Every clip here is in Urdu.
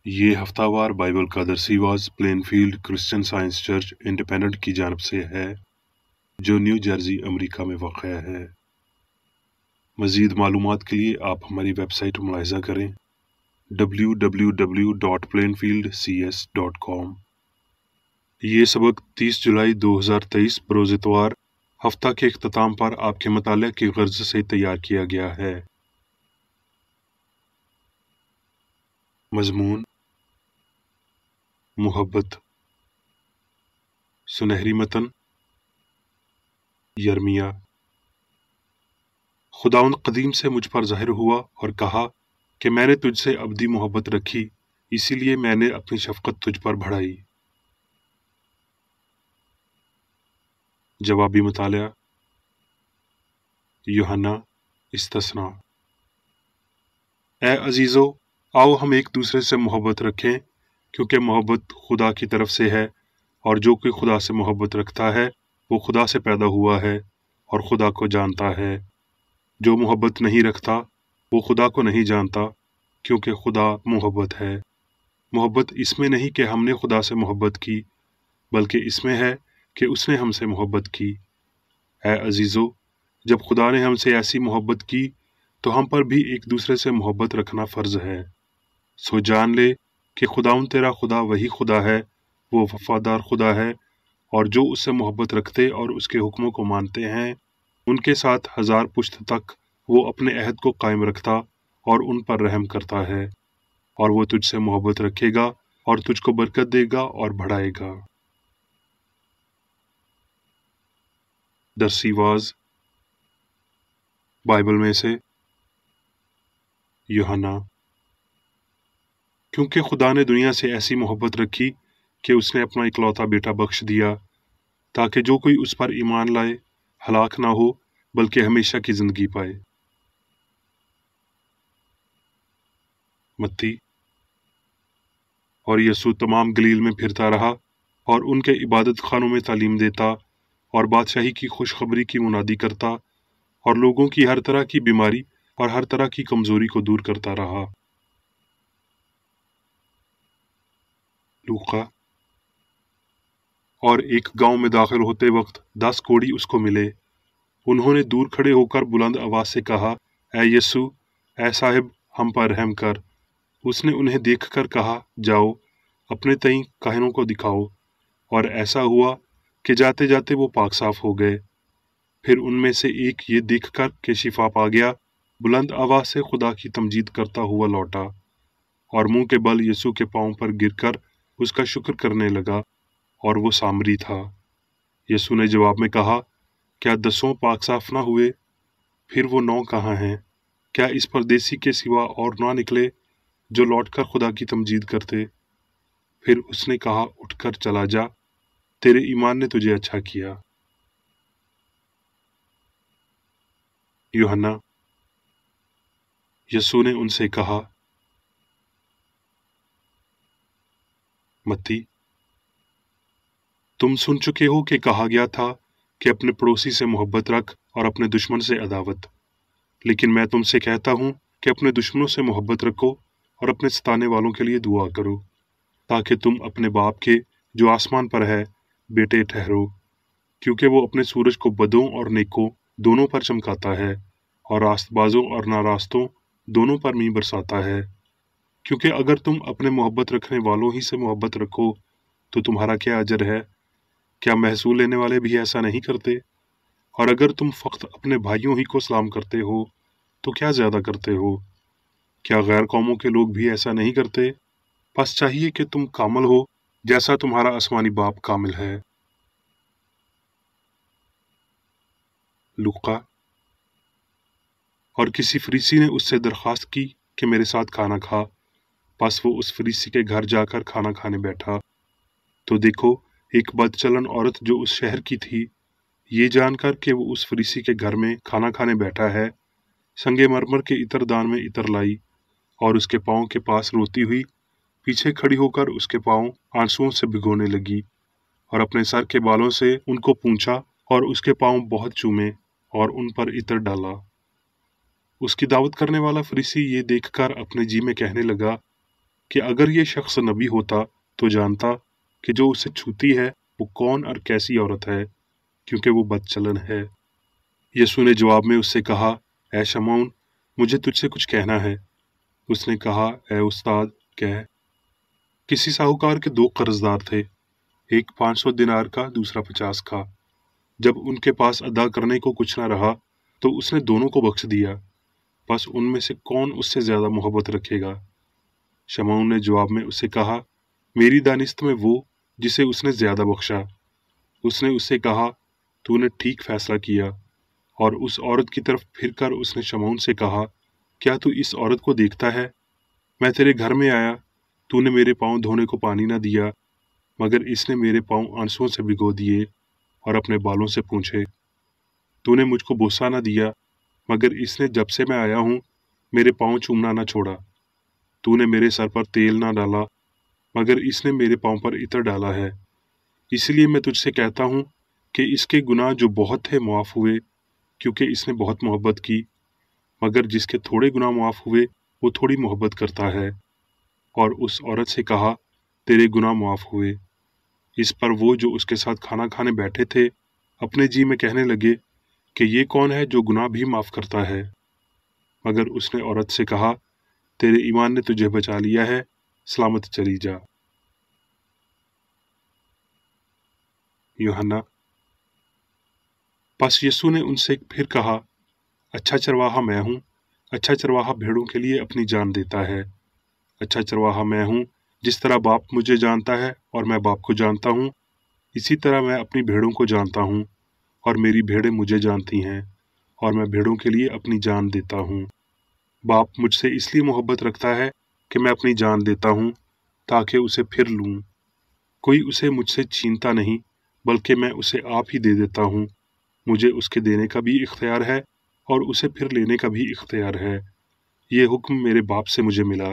یہ ہفتہ وار بائبل کا درسی was Plainfield Christian Science Church Independent کی جانب سے ہے جو نیو جرسی امریکہ میں واقع ہے۔ مزید معلومات کے لیے آپ ہماری ویب سائٹ ملاحظہ کریں www.plainfieldcs.com۔ یہ سبق 30 جولائی 2023 بروز اتوار ہفتہ کے اختتام پر آپ کے مطالعہ کی غرض سے تیار کیا گیا ہے۔ مضمون: محبت۔ سنہری متن: یرمیا۔ خداوند قدیم سے مجھ پر ظاہر ہوا اور کہا کہ میں نے تجھ سے ابدی محبت رکھی، اسی لیے میں نے اپنی شفقت تجھ پر بڑھائی۔ جوابی مطالعہ: یوحنا استثنا۔ اے عزیزو، آؤ ہم ایک دوسرے سے محبت رکھیں، کیونکہ محبت خدا کی طرف سے ہے، اور جو کوئی خدا سے محبت رکھتا ہے وہ خدا سے پیدا ہوا ہے اور خدا کو جانتا ہے۔ جو محبت نہیں رکھتا وہ خدا کو نہیں جانتا، کیونکہ خدا محبت ہے۔ محبت اس میں نہیں کہ ہم نے خدا سے محبت کی، بلکہ اس میں ہے کہ اس نے ہم سے محبت کی۔ اے عزیزو، جب خدا نے ہم سے ایسی محبت کی تو ہم پر بھی ایک دوسرے سے محبت رکھنا فرض ہے۔ سو جان لے کہ خداوند تیرا خدا وہی خدا ہے، وہ وفادار خدا ہے، اور جو اس سے محبت رکھتے اور اس کے حکموں کو مانتے ہیں ان کے ساتھ 1000 پشت تک وہ اپنے عہد کو قائم رکھتا اور ان پر رحم کرتا ہے، اور وہ تجھ سے محبت رکھے گا اور تجھ کو برکت دے گا اور بڑھائے گا۔ درسی واز بائبل میں سے یوحنا۔ کیونکہ خدا نے دنیا سے ایسی محبت رکھی کہ اس نے اپنا اکلوتا بیٹا بخش دیا، تاکہ جو کوئی اس پر ایمان لائے ہلاک نہ ہو بلکہ ہمیشہ کی زندگی پائے۔ متی۔ اور یسوع تمام گلیل میں پھرتا رہا اور ان کے عبادت خانوں میں تعلیم دیتا اور بادشاہی کی خوشخبری کی منادی کرتا اور لوگوں کی ہر طرح کی بیماری اور ہر طرح کی کمزوری کو دور کرتا رہا۔ لوقا۔ اور ایک گاؤں میں داخل ہوتے وقت 10 کوڑی اس کو ملے۔ انہوں نے دور کھڑے ہو کر بلند آواز سے کہا، اے یسوع، اے صاحب، ہم پر رحم کر۔ اس نے انہیں دیکھ کر کہا، جاؤ، اپنے تئیں کاہنوں کو دکھاؤ۔ اور ایسا ہوا کہ جاتے جاتے وہ پاک صاف ہو گئے۔ پھر ان میں سے ایک یہ دیکھ کر کہ شفا پا گیا، بلند آواز سے خدا کی تمجید کرتا ہوا لوٹا، اور منہ کے بل یسوع کے پاؤں پر گر کر اس کا شکر کرنے لگا، اور وہ سامری تھا۔ یسوع نے جواب میں کہا، کیا 10 پاک صاف نہ ہوئے؟ پھر وہ 9 کہاں ہیں؟ کیا اس پردیسی کے سوا اور نہ نکلے جو لوٹ کر خدا کی تمجید کرتے؟ پھر اس نے کہا، اٹھ کر چلا جا، تیرے ایمان نے تجھے اچھا کیا۔ یوحنا۔ یسوع نے ان سے کہا۔ متی۔ تم سن چکے ہو کہ کہا گیا تھا کہ اپنے پڑوسی سے محبت رکھ اور اپنے دشمن سے عداوت، لیکن میں تم سے کہتا ہوں کہ اپنے دشمنوں سے محبت رکھو اور اپنے ستانے والوں کے لیے دعا کرو، تاکہ تم اپنے باپ کے جو آسمان پر ہے بیٹے ٹھہرو، کیونکہ وہ اپنے سورج کو بدوں اور نیکوں دونوں پر چمکاتا ہے اور راست بازوں اور ناراستوں دونوں پر می برساتا ہے۔ کیونکہ اگر تم اپنے محبت رکھنے والوں ہی سے محبت رکھو تو تمہارا کیا اجر ہے؟ کیا محصول لینے والے بھی ایسا نہیں کرتے؟ اور اگر تم فقط اپنے بھائیوں ہی کو سلام کرتے ہو تو کیا زیادہ کرتے ہو؟ کیا غیر قوموں کے لوگ بھی ایسا نہیں کرتے؟ بس چاہیے کہ تم کامل ہو جیسا تمہارا آسمانی باپ کامل ہے۔ لوقا۔ اور کسی فریسی نے اس سے درخواست کی کہ میرے ساتھ کھانا کھا، پس وہ اس فریسی کے گھر جا کر کھانا کھانے بیٹھا۔ تو دیکھو، ایک بد چلن عورت جو اس شہر کی تھی، یہ جان کر کہ وہ اس فریسی کے گھر میں کھانا کھانے بیٹھا ہے، سنگ مرمر کے عطر دان میں عطر لائی اور اس کے پاؤں کے پاس روتی ہوئی پیچھے کھڑی ہو کر اس کے پاؤں آنسوؤں سے بھگونے لگی، اور اپنے سر کے بالوں سے ان کو پونچھا اور اس کے پاؤں بہت چومے اور ان پر عطر ڈالا۔ اس کی دعوت کرنے والا فریسی یہ دیکھ کر اپنے جی میں کہنے لگا، کہ اگر یہ شخص نبی ہوتا تو جانتا کہ جو اسے چھوتی ہے وہ کون اور کیسی عورت ہے، کیونکہ وہ بد چلن ہے۔ یسوع نے جواب میں اس سے کہا، اے شمعون، مجھے تجھ سے کچھ کہنا ہے۔ اس نے کہا، اے استاد، کہہ۔ کسی ساہوکار کے 2 قرض دار تھے، ایک 500 دینار کا، دوسرا 50 کا۔ جب ان کے پاس ادا کرنے کو کچھ نہ رہا تو اس نے دونوں کو بخش دیا۔ بس ان میں سے کون اس سے زیادہ محبت رکھے گا؟ شمعون نے جواب میں اس سے کہا، میری دانست میں وہ جسے اس نے زیادہ بخشا۔ اس نے اس سے کہا، تو نے ٹھیک فیصلہ کیا۔ اور اس عورت کی طرف پھر کر اس نے شمعون سے کہا، کیا تو اس عورت کو دیکھتا ہے؟ میں تیرے گھر میں آیا، تو نے میرے پاؤں دھونے کو پانی نہ دیا، مگر اس نے میرے پاؤں آنسوؤں سے بھگو دیے اور اپنے بالوں سے پونچھے۔ تو نے مجھ کو بوسہ نہ دیا، مگر اس نے جب سے میں آیا ہوں میرے پاؤں چومنا نہ چھوڑا۔ تو نے میرے سر پر تیل نہ ڈالا، مگر اس نے میرے پاؤں پر عطر ڈالا ہے۔ اس لیے میں تجھ سے کہتا ہوں کہ اس کے گناہ جو بہت تھے معاف ہوئے، کیونکہ اس نے بہت محبت کی، مگر جس کے تھوڑے گناہ معاف ہوئے وہ تھوڑی محبت کرتا ہے۔ اور اس عورت سے کہا، تیرے گناہ معاف ہوئے۔ اس پر وہ جو اس کے ساتھ کھانا کھانے بیٹھے تھے اپنے جی میں کہنے لگے کہ یہ کون ہے جو گناہ بھی معاف کرتا ہے؟ مگر اس نے عورت سے کہا، تیرے ایمان نے تجھے بچا لیا ہے، سلامت چلی جا۔ یوحنا۔ پس یسوع نے ان سے پھر کہا، اچھا چرواہا میں ہوں، اچھا چرواہا بھیڑوں کے لیے اپنی جان دیتا ہے۔ اچھا چرواہا میں ہوں، جس طرح باپ مجھے جانتا ہے اور میں باپ کو جانتا ہوں، اسی طرح میں اپنی بھیڑوں کو جانتا ہوں، اور میری بھیڑیں مجھے جانتی ہیں، اور میں بھیڑوں کے لیے اپنی جان دیتا ہوں۔ باپ مجھ سے اس لیے محبت رکھتا ہے کہ میں اپنی جان دیتا ہوں تاکہ اسے پھر لوں۔ کوئی اسے مجھ سے چھینتا نہیں، بلکہ میں اسے آپ ہی دے دیتا ہوں۔ مجھے اس کے دینے کا بھی اختیار ہے اور اسے پھر لینے کا بھی اختیار ہے۔ یہ حکم میرے باپ سے مجھے ملا۔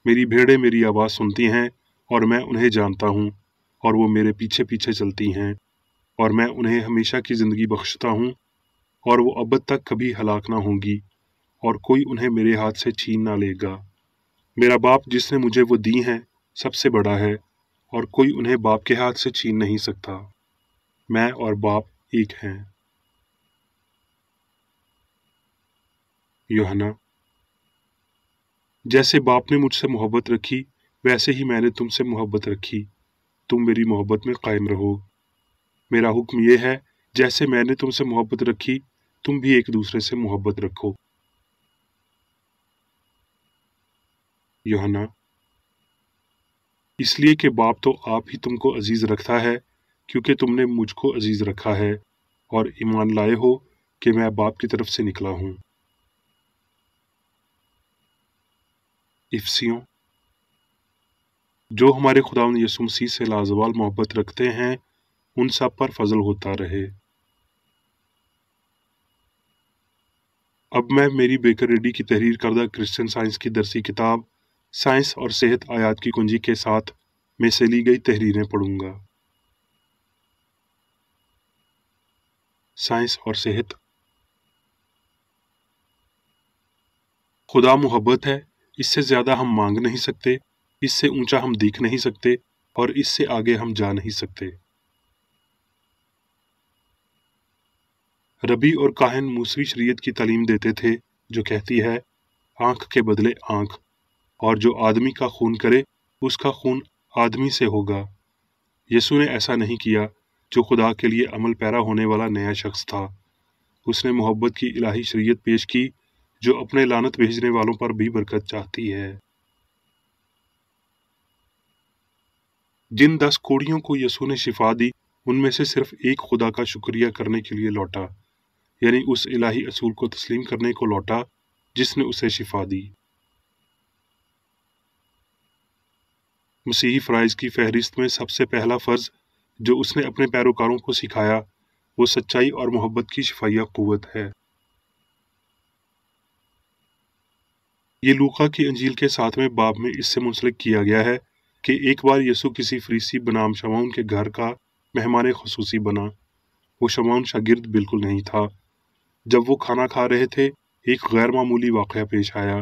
میری بھیڑیں میری آواز سنتی ہیں اور میں انہیں جانتا ہوں، اور وہ میرے پیچھے پیچھے چلتی ہیں، اور میں انہیں ہمیشہ کی زندگی بخشتا ہوں، اور وہ ابد تک کبھی ہلاک نہ ہوں گی، اور کوئی انہیں میرے ہاتھ سے چھین نہ لے گا۔ میرا باپ جس نے مجھے وہ دی ہیں سب سے بڑا ہے، اور کوئی انہیں باپ کے ہاتھ سے چھین نہیں سکتا۔ میں اور باپ ایک ہیں۔ یوحنا۔ جیسے باپ نے مجھ سے محبت رکھی ویسے ہی میں نے تم سے محبت رکھی، تم میری محبت میں قائم رہو۔ میرا حکم یہ ہے، جیسے میں نے تم سے محبت رکھی تم بھی ایک دوسرے سے محبت رکھو۔ یوحنا۔ اس لیے کہ باپ تو آپ ہی تم کو عزیز رکھتا ہے، کیونکہ تم نے مجھ کو عزیز رکھا ہے اور ایمان لائے ہو کہ میں باپ کی طرف سے نکلا ہوں۔ افسیوں۔ جو ہمارے خداوند یسوع مسیح سے لازوال محبت رکھتے ہیں ان سب پر فضل ہوتا رہے۔ اب میں میری بیکر ریڈی کی تحریر کردہ کرسچن سائنس کی درسی کتاب سائنس اور صحت آیات کی کنجی کے ساتھ میں سے لی گئی تحریریں پڑھوں گا۔ سائنس اور صحت۔ خدا محبت ہے، اس سے زیادہ ہم مانگ نہیں سکتے، اس سے اونچا ہم دیکھ نہیں سکتے، اور اس سے آگے ہم جا نہیں سکتے۔ ربی اور کاہن موسوی شریعت کی تعلیم دیتے تھے جو کہتی ہے، آنکھ کے بدلے آنکھ، اور جو آدمی کا خون کرے اس کا خون آدمی سے ہوگا۔ یسوع نے ایسا نہیں کیا، جو خدا کے لیے عمل پیرا ہونے والا نیا شخص تھا۔ اس نے محبت کی الہی شریعت پیش کی جو اپنے لعنت بھیجنے والوں پر بھی برکت چاہتی ہے۔ جن 10 کوڑیوں کو یسوع نے شفا دی ان میں سے صرف ایک خدا کا شکریہ کرنے کے لیے لوٹا، یعنی اس الہی اصول کو تسلیم کرنے کو لوٹا جس نے اسے شفا دی۔ مسیحی فرائض کی فہرست میں سب سے پہلا فرض جو اس نے اپنے پیروکاروں کو سکھایا وہ سچائی اور محبت کی شفائیہ قوت ہے۔ یہ لوقا کی انجیل کے 7ویں باب میں اس سے منسلک کیا گیا ہے کہ ایک بار یسوع کسی فریسی بنام شمعون کے گھر کا مہمان خصوصی بنا۔ وہ شمعون شاگرد بالکل نہیں تھا۔ جب وہ کھانا کھا رہے تھے ایک غیر معمولی واقعہ پیش آیا۔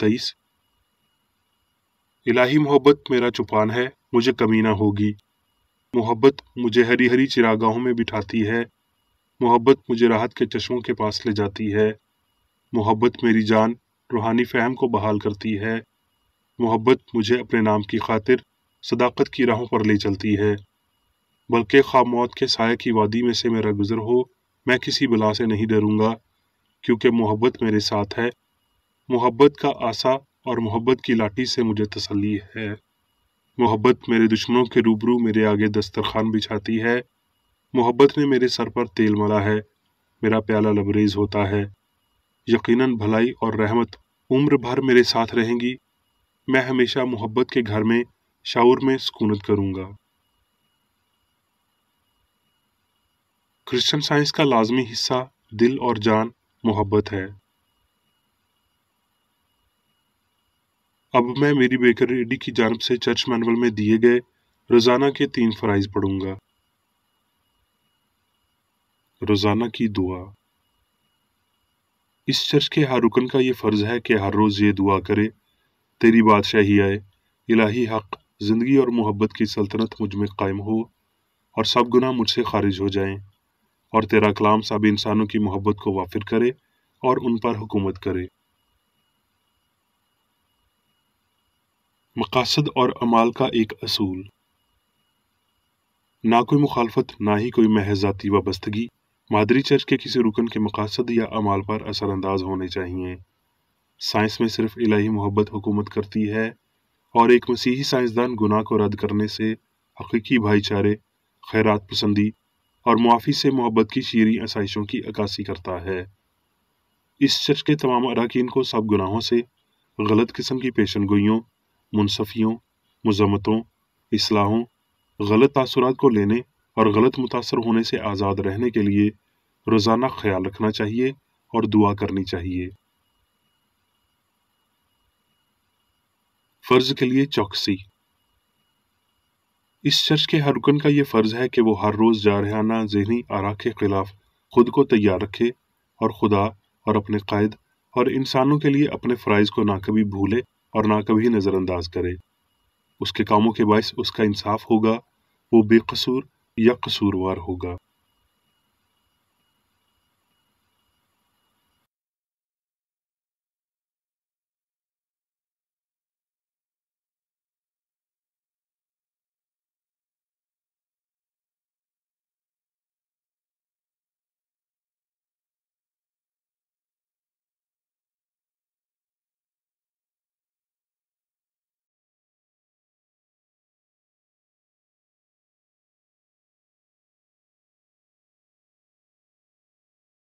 23। الہی محبت میرا چوپان ہے، مجھے کمی نہ ہوگی۔ محبت مجھے ہری ہری چراگاہوں میں بٹھاتی ہے، محبت مجھے راحت کے چشموں کے پاس لے جاتی ہے، محبت میری جان روحانی فہم کو بحال کرتی ہے، محبت مجھے اپنے نام کی خاطر صداقت کی راہوں پر لے چلتی ہے، بلکہ خواہ موت کے سائے کی وادی میں سے میرا گزر ہو، میں کسی بلا سے نہیں ڈروں گا، کیونکہ محبت میرے ساتھ ہے۔ محبت کا آسا اور محبت کی لاٹھی سے مجھے تسلی ہے۔ محبت میرے دشمنوں کے روبرو میرے آگے دسترخوان بچھاتی ہے، محبت نے میرے سر پر تیل ملا ہے، میرا پیالہ لبریز ہوتا ہے۔ یقیناً بھلائی اور رحمت عمر بھر میرے ساتھ رہیں گی، میں ہمیشہ محبت کے گھر میں شعور میں سکونت کروں گا۔ کرسچن سائنس کا لازمی حصہ دل اور جان محبت ہے۔ اب میں میری بیکر ریڈی کی جانب سے چرچ مینول میں دیے گئے روزانہ کے 3 فرائض پڑھوں گا۔ روزانہ کی دعا۔ اس چرچ کے ہر رکن کا یہ فرض ہے کہ ہر روز یہ دعا کرے، تیری بادشاہی آئے، الہی حق، زندگی اور محبت کی سلطنت مجھ میں قائم ہو، اور سب گناہ مجھ سے خارج ہو جائیں، اور تیرا کلام سب انسانوں کی محبت کو وافر کرے اور ان پر حکومت کرے۔ مقاصد اور اعمال کا ایک اصول۔ نہ کوئی مخالفت، نہ ہی کوئی محض ذاتی وابستگی مادری چرچ کے کسی رکن کے مقاصد یا اعمال پر اثر انداز ہونے چاہیے۔ سائنس میں صرف الہی محبت حکومت کرتی ہے، اور ایک مسیحی سائنسدان گناہ کو رد کرنے سے حقیقی بھائی چارے، خیرات پسندی اور معافی سے محبت کی شیریں آسائشوں کی عکاسی کرتا ہے۔ اس چرچ کے تمام اراکین کو سب گناہوں سے، غلط قسم کی پیشن گوئیوں، منصفیوں، مذمتوں، اصلاحوں، غلط تاثرات کو لینے اور غلط متاثر ہونے سے آزاد رہنے کے لیے روزانہ خیال رکھنا چاہیے اور دعا کرنی چاہیے۔ فرض کے لیے چوکسی۔ اس چرچ کے ہر رکن کا یہ فرض ہے کہ وہ ہر روز جارحانہ ذہنی آراء کے خلاف خود کو تیار رکھے اور خدا اور اپنے قائد اور انسانوں کے لیے اپنے فرائض کو نہ کبھی بھولے اور نہ کبھی نظر انداز کرے۔ اس کے کاموں کے باعث اس کا انصاف ہوگا، وہ بے قصور یا قصوروار ہوگا۔